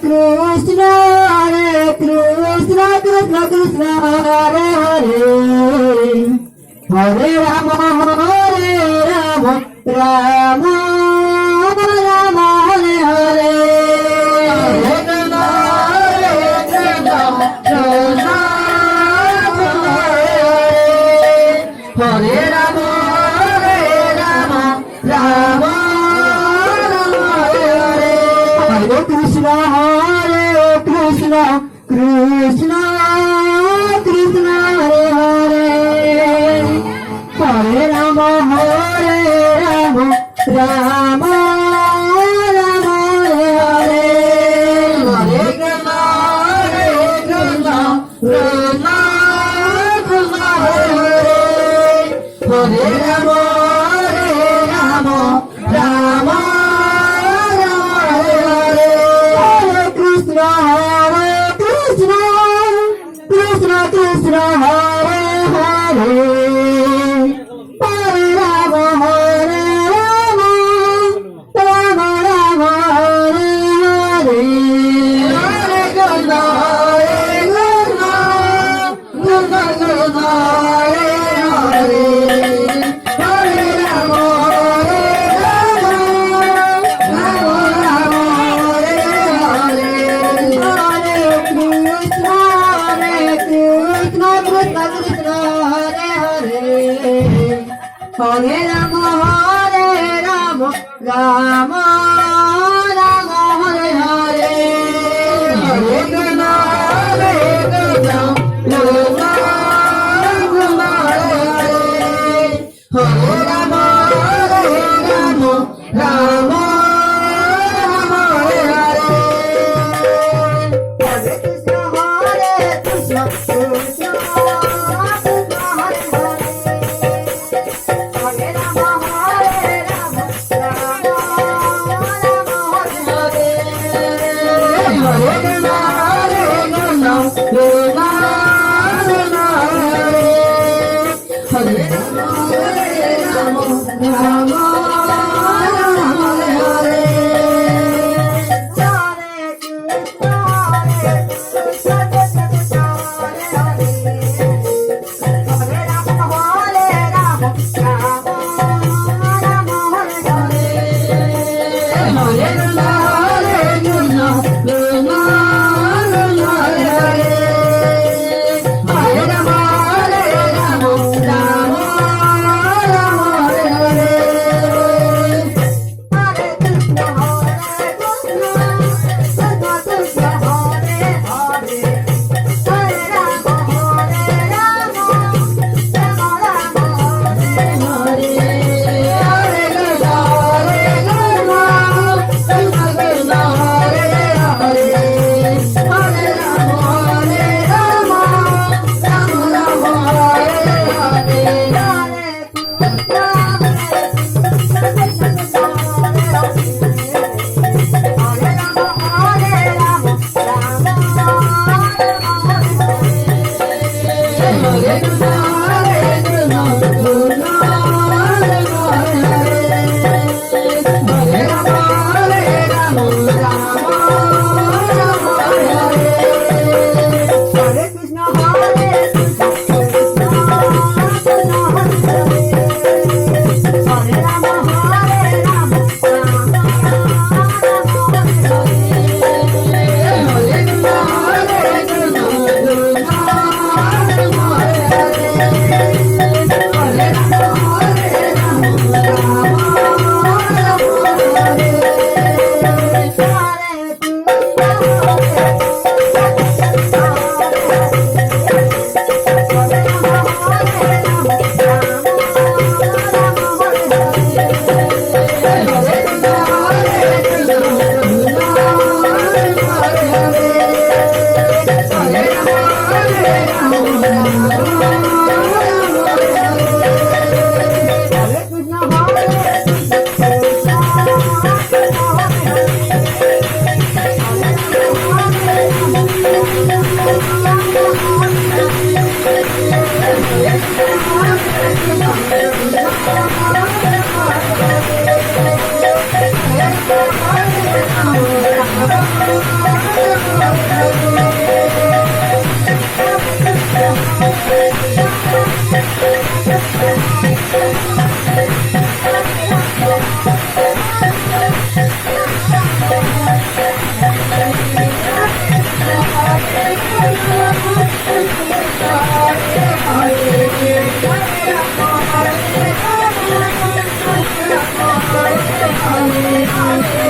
Krishna, Hare Hare, Hare Rama, Rama Rama, Hare Hare, Hare Krishna, Krishna, Hare Rama, Rama Hare Hare, Hare Krishna, Krishna Krishna Krishna, Hare Hare, Hare Rama, Rama Rama, Hare Hare, Hare Krishna, Krishna Krishna, Hare Hare, Hare Rama, Rama Hare Hare, Hare Krishna, Krishna Krishna, Hare Hare, Hare Rama, Rama Rama, Hare Hare, Hare Krishna, Krishna Krishna, Hare Hare, Hare Rama, Rama Rama, Hare Hare, Hare Krishna, Krishna Krishna, Hare Hare, Hare Rama, Rama Rama, Hare Hare, Hare Krishna, Krishna Krishna, Hare Hare, Hare Rama, Rama Hare Hare, Hare Krishna, Krishna Krishna, Hare Hare, Hare Rama, Rama Hare Hare, Hare Krishna, Hare Rama, Rama Hare Hare, Hare